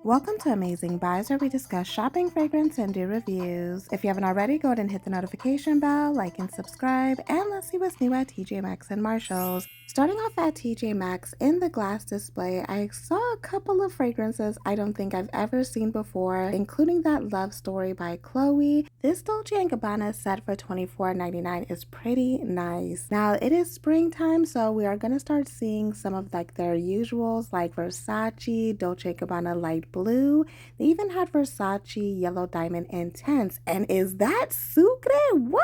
Welcome to Amazing Buys, where we discuss shopping, fragrance, and do reviews. If you haven't already, go ahead and hit the notification bell, like and subscribe, and let's see what's new at TJ Maxx and Marshalls. Starting off at TJ Maxx, in the glass display, I saw a couple of fragrances I don't think I've ever seen before, including that Love Story by Chloe. This Dolce & Gabbana set for $24.99 is pretty nice. Now, it is springtime, so we are going to start seeing some of like their usuals like Versace, Dolce & Gabbana Light Blue. They even had Versace Yellow Diamond Intense. And is that Sucre? What?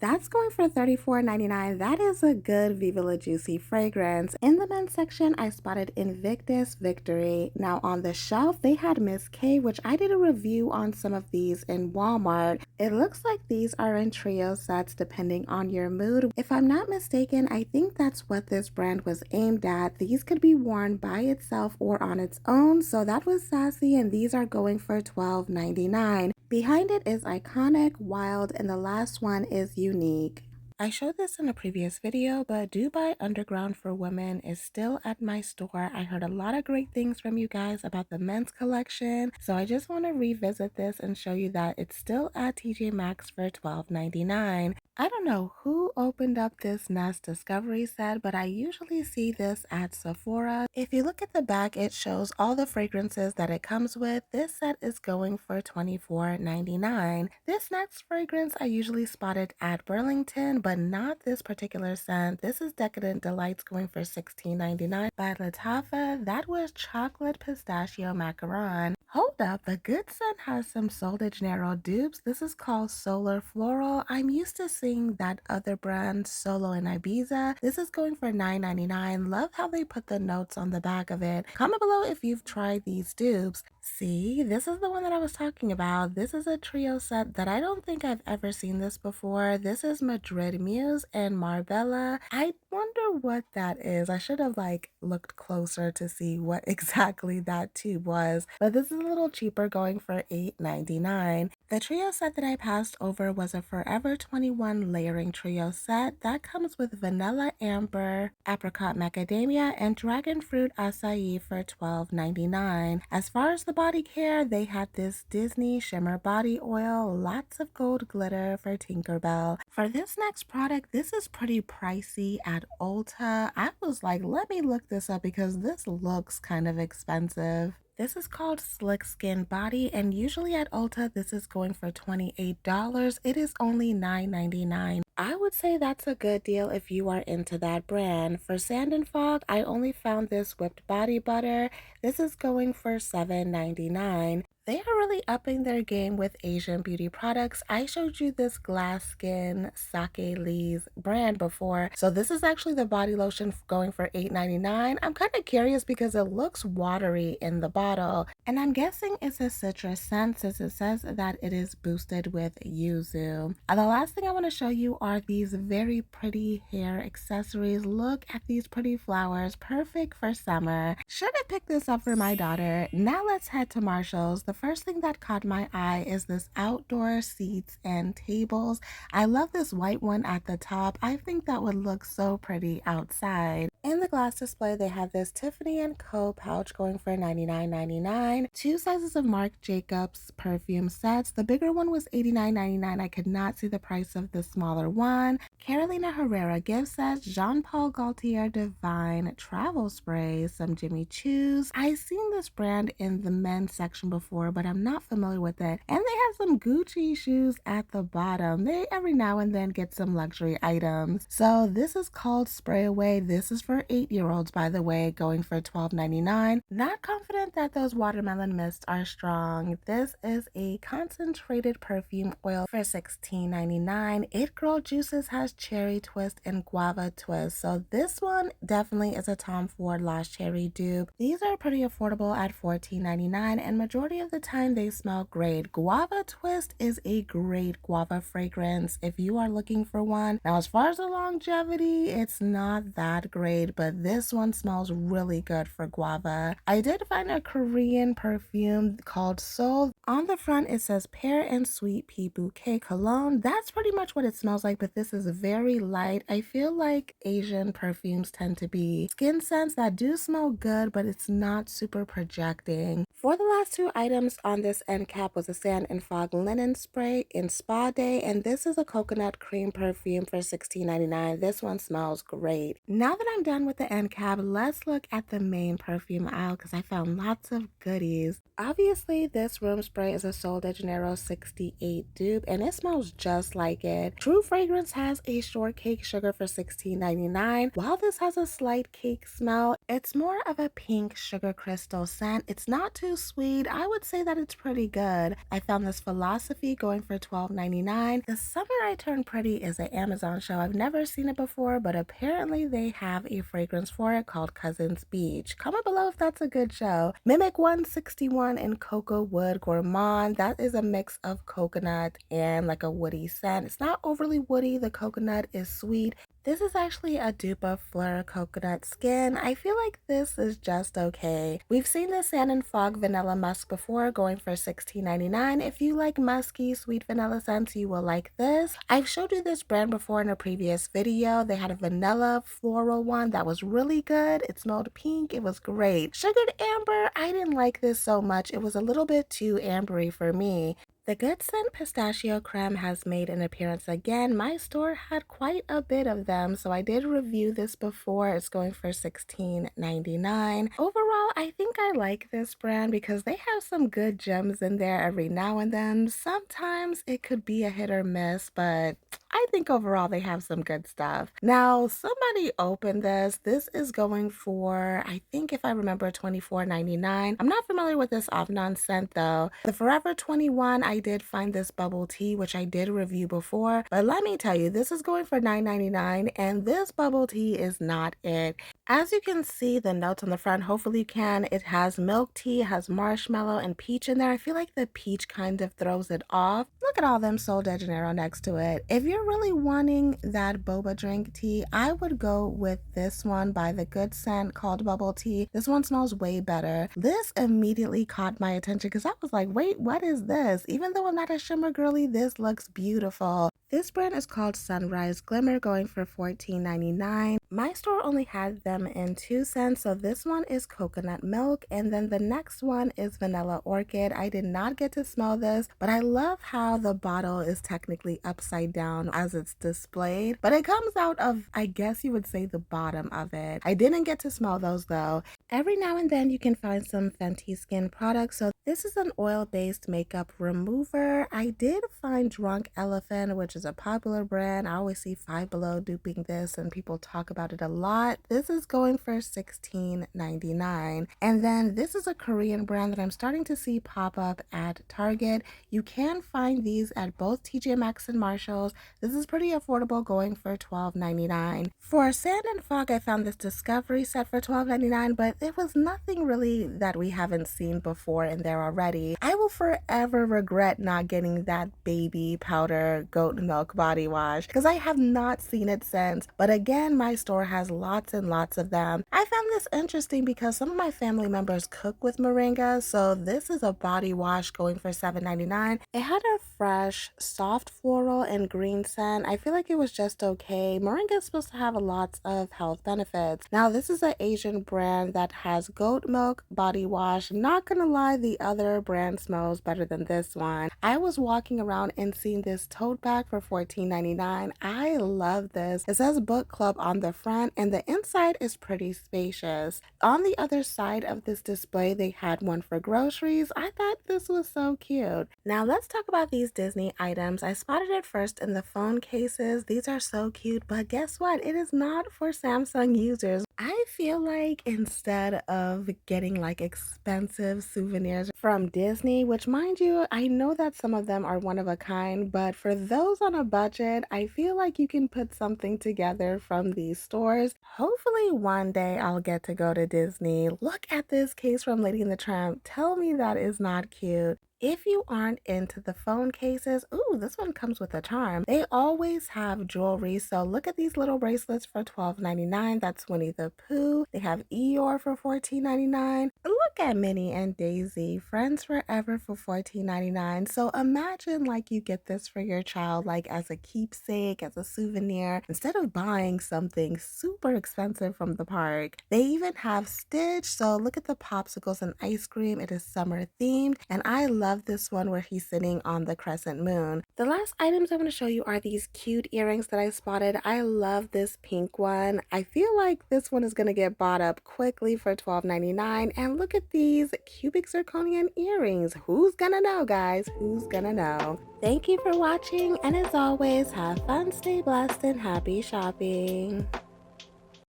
That's going for $34.99. That is a good Viva La Juicy fragrance. In the men's section, I spotted Invictus Victory. Now on the shelf, they had Miss K, which I did a review on some of these in Walmart. It looks like these are in trio sets depending on your mood. If I'm not mistaken, I think that's what this brand was aimed at. These could be worn by itself or on its own, so that was sassy, and these are going for $12.99. Behind it is Iconic, Wild, and the last one is Unique. I showed this in a previous video, but Dubai Underground for Women is still at my store. I heard a lot of great things from you guys about the men's collection, so I just want to revisit this and show you that it's still at TJ Maxx for $12.99. I don't know who opened up this Nest Discovery set, but I usually see this at Sephora. If you look at the back, it shows all the fragrances that it comes with. This set is going for $24.99. This next fragrance I usually spot it at Burlington, but not this particular scent. This is Decadent Delights going for $16.99 by Lattafa. That was chocolate pistachio macaron. Hold up, the good scent has some Sol de Janeiro dupes. This is called Solar Floral. I'm used to seeing that other brand, Solo in Ibiza. This is going for $9.99. Love how they put the notes on the back of it. Comment below if you've tried these dupes. See, this is the one that I was talking about. This is a trio set that I don't think I've ever seen this before. This is Madrid Muse and Marbella. I wonder what that is. I should have like looked closer to see what exactly that tube was, but this is a little cheaper, going for $8.99. The trio set that I passed over was a Forever 21 layering trio set that comes with vanilla amber, apricot macadamia, and dragon fruit acai for $12.99. As far as the body care, they had this Disney shimmer body oil, lots of gold glitter for Tinkerbell. For this next product, this is pretty pricey at Ulta. I was like, let me look this up because this looks kind of expensive. This is called Slick Skin Body, and usually at Ulta, this is going for $28. It is only $9.99. I would say that's a good deal if you are into that brand. For Sand and Fog, I only found this whipped body butter. This is going for $7.99. They are really upping their game with Asian beauty products. I showed you this Glass Skin Sake Lee's brand before. So this is actually the body lotion going for $8.99. I'm kind of curious because it looks watery in the bottle. And I'm guessing it's a citrus scent since it says that it is boosted with yuzu. The last thing I want to show you are these very pretty hair accessories. Look at these pretty flowers, perfect for summer. Should have picked this up for my daughter. Now let's head to Marshalls. The first thing that caught my eye is this outdoor seats and tables. I love this white one at the top. I think that would look so pretty outside. In the glass display, they have this Tiffany & Co. pouch going for $99.99. Two sizes of Marc Jacobs perfume sets. The bigger one was $89.99. I could not see the price of the smaller one. Carolina Herrera gift sets, Jean Paul Gaultier Divine travel sprays, some Jimmy Choo's. I've seen this brand in the men's section before, but I'm not familiar with it. And they have some Gucci shoes at the bottom. They every now and then get some luxury items. So this is called Spray Away. This is for 8-year-olds, by the way, going for $12.99. Not confident that those watermelon mists are strong. This is a concentrated perfume oil for $16.99. It Girl Juices has cherry twist and guava twist. So this one definitely is a Tom Ford Lost Cherry dupe. These are pretty affordable at $14.99, and majority of the time they smell great. Guava twist is a great guava fragrance if you are looking for one. Now as far as the longevity, it's not that great, but this one smells really good for guava. I did find a Korean perfume called Soul. On the front it says Pear and Sweet Pea Bouquet Cologne. That's pretty much what it smells like, but this is very light. I feel like Asian perfumes tend to be skin scents that do smell good, but it's not super projecting. For the last two items on this end cap was a Sand and Fog Linen Spray in Spa Day, and this is a coconut cream perfume for $16.99. This one smells great. Now that I'm done with the end cap, let's look at the main perfume aisle because I found lots of goodies. Obviously, this room spray is a Sol de Janeiro 68 dupe, and it smells just like it. True Fragrance has a shortcake sugar for $16.99. While this has a slight cake smell, it's more of a pink sugar crystal scent. It's not too sweet. I would say that it's pretty good. I found this Philosophy going for $12.99. The Summer I Turned Pretty is an Amazon show. I've never seen it before, but apparently they have a fragrance for it called Cousins Beach. Comment below if that's a good show. Mimic 161 and Cocoa Wood Gourmand. That is a mix of coconut and like a woody scent. It's not overly woody. The coconut is sweet. This is actually a dupe of Fleur Coconut Skin. I feel like this is just okay. We've seen the Sand and Fog Vanilla Musk before, going for $16.99. If you like musky, sweet vanilla scents, you will like this. I've showed you this brand before in a previous video. They had a vanilla floral one that was really good. It smelled pink. It was great. Sugared Amber, I didn't like this so much. It was a little bit too ambery for me. The Good Scent Pistachio Creme has made an appearance again. My store had quite a bit of them, so I did review this before. It's going for $16.99. Overall, I think I like this brand because they have some good gems in there every now and then. Sometimes it could be a hit or miss, but I think overall they have some good stuff. Now, somebody opened this. This is going for, I think if I remember, $24.99. I'm not familiar with this Avnon scent though. The Forever 21, I did find this bubble tea, which I did review before. But let me tell you, this is going for $9.99 and this bubble tea is not it. As you can see the notes on the front, hopefully you can, it has milk tea, it has marshmallow and peach in there. I feel like the peach kind of throws it off. Look at all them Sol de Janeiro next to it. If you're really wanting that boba drink tea, I would go with this one by the Good Scent called Bubble Tea. This one smells way better. This immediately caught my attention because I was like, wait, what is this? Even though I'm not a shimmer girly, this looks beautiful. This brand is called Sunrise Glimmer, going for $14.99. My store only had them in 2 cents, so this one is coconut milk, and then the next one is vanilla orchid. I did not get to smell this, but I love how the bottle is technically upside down as it's displayed, but it comes out of, I guess you would say, the bottom of it. I didn't get to smell those though. Every now and then you can find some Fenty skin products. So this is an oil-based makeup remover. I did find Drunk Elephant, which is a popular brand. I always see Five Below duping this and people talk about it a lot. This is going for $16.99. And then this is a Korean brand that I'm starting to see pop up at Target. You can find these at both Tjmaxx and Marshalls. This is pretty affordable, going for $12.99. For Sand and Fog, I found this Discovery set for $12.99, but it was nothing really that we haven't seen before in there already. I will forever regret not getting that baby powder goat milk body wash because I have not seen it since. But again, my store has lots and lots of them. I found this interesting because some of my family members cook with moringa, so this is a body wash going for $7.99. It had a fresh, soft floral and green scent. I feel like it was just okay. Moringa is supposed to have lots of health benefits. Now, this is an Asian brand that has goat milk body wash. Not gonna lie, the other brand smells better than this one. I was walking around and seeing this tote bag for $14.99. I love this. It says book club on the front and the inside is pretty spacious. On the other side of this display, they had one for groceries. I thought this was so cute. Now let's talk about these Disney items. I spotted it first in the phone cases. These are so cute, but guess what? It is not for Samsung users. I feel like instead of getting like expensive souvenirs from Disney, which mind you, I know that some of them are one of a kind, but for those on a budget, I feel like you can put something together from these stores. Hopefully one day I'll get to go to Disney. Look at this case from Lady and the Tramp. Tell me that is not cute. If you aren't into the phone cases, ooh, this one comes with a charm. They always have jewelry, so look at these little bracelets for $12.99. That's Winnie the Pooh. They have Eeyore for $14.99. Look at Minnie and Daisy friends forever for $14.99. So imagine like you get this for your child like as a keepsake, as a souvenir, instead of buying something super expensive from the park. They even have Stitch, so look at the popsicles and ice cream. It is summer themed, and I love this one where he's sitting on the crescent moon. The last items I want to show you are these cute earrings that I spotted. I love this pink one. I feel like this one is going to get bought up quickly for $12.99. And look at these cubic zirconian earrings. Who's gonna know, guys? Who's gonna know? Thank you for watching, and as always, have fun, stay blessed, and happy shopping.